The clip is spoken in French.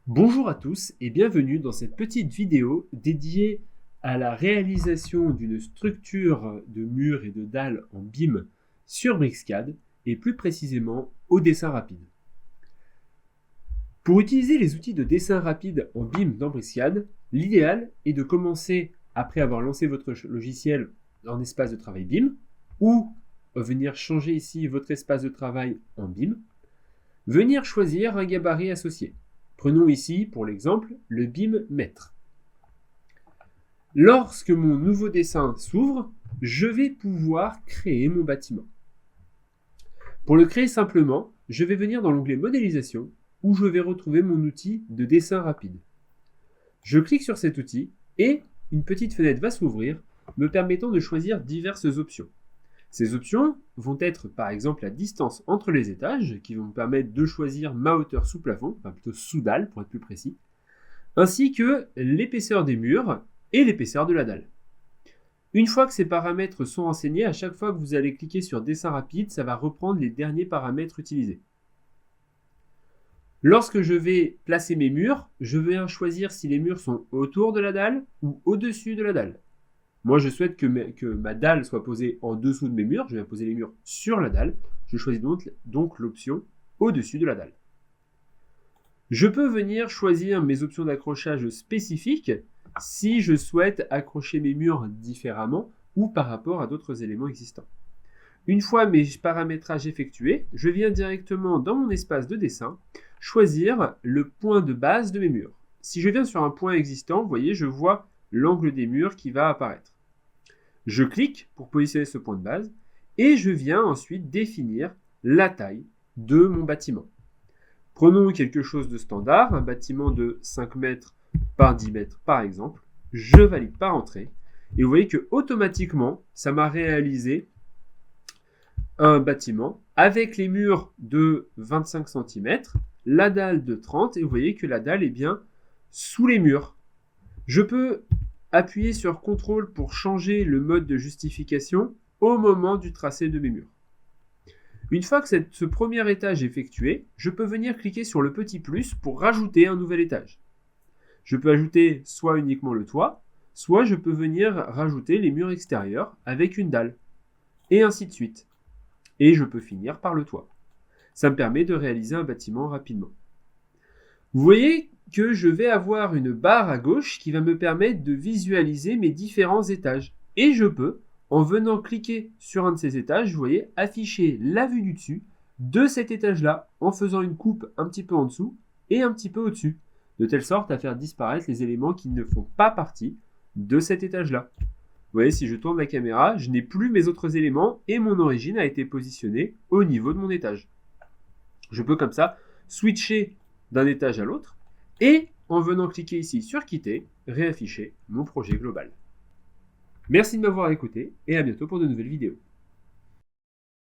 Bonjour à tous et bienvenue dans cette petite vidéo dédiée à la réalisation d'une structure de mur et de dalles en BIM sur Bricscad et plus précisément au dessin rapide. Pour utiliser les outils de dessin rapide en BIM dans Bricscad, l'idéal est de commencer après avoir lancé votre logiciel en espace de travail BIM ou venir changer ici votre espace de travail en BIM, venir choisir un gabarit associé. Prenons ici, pour l'exemple, le BIM mètre. Lorsque mon nouveau dessin s'ouvre, je vais pouvoir créer mon bâtiment. Pour le créer simplement, je vais venir dans l'onglet modélisation où je vais retrouver mon outil de dessin rapide. Je clique sur cet outil et une petite fenêtre va s'ouvrir me permettant de choisir diverses options. Ces options vont être par exemple la distance entre les étages, qui vont me permettre de choisir ma hauteur sous plafond, enfin plutôt sous dalle pour être plus précis, ainsi que l'épaisseur des murs et l'épaisseur de la dalle. Une fois que ces paramètres sont renseignés, à chaque fois que vous allez cliquer sur dessin rapide, ça va reprendre les derniers paramètres utilisés. Lorsque je vais placer mes murs, je vais choisir si les murs sont autour de la dalle ou au-dessus de la dalle. Moi, je souhaite que ma dalle soit posée en dessous de mes murs. Je vais poser les murs sur la dalle. Je choisis donc l'option au-dessus de la dalle. Je peux venir choisir mes options d'accrochage spécifiques si je souhaite accrocher mes murs différemment ou par rapport à d'autres éléments existants. Une fois mes paramétrages effectués, je viens directement dans mon espace de dessin choisir le point de base de mes murs. Si je viens sur un point existant, vous voyez, je vois l'angle des murs qui va apparaître. Je clique pour positionner ce point de base et je viens ensuite définir la taille de mon bâtiment. Prenons quelque chose de standard, un bâtiment de 5 mètres par 10 mètres par exemple. Je valide par entrée et vous voyez que automatiquement, ça m'a réalisé un bâtiment avec les murs de 25 cm, la dalle de 30 et vous voyez que la dalle est bien sous les murs. Je peux appuyer sur CTRL pour changer le mode de justification au moment du tracé de mes murs. Une fois que ce premier étage est effectué, je peux venir cliquer sur le petit plus pour rajouter un nouvel étage. Je peux ajouter soit uniquement le toit, soit je peux venir rajouter les murs extérieurs avec une dalle, et ainsi de suite. Et je peux finir par le toit. Ça me permet de réaliser un bâtiment rapidement. Vous voyez que je vais avoir une barre à gauche qui va me permettre de visualiser mes différents étages. Et je peux, en venant cliquer sur un de ces étages, vous voyez, afficher la vue du dessus de cet étage-là, en faisant une coupe un petit peu en dessous et un petit peu au-dessus, de telle sorte à faire disparaître les éléments qui ne font pas partie de cet étage-là. Vous voyez, si je tourne la caméra, je n'ai plus mes autres éléments et mon origine a été positionnée au niveau de mon étage. Je peux comme ça switcher d'un étage à l'autre et en venant cliquer ici sur quitter, réafficher mon projet global. Merci de m'avoir écouté et à bientôt pour de nouvelles vidéos.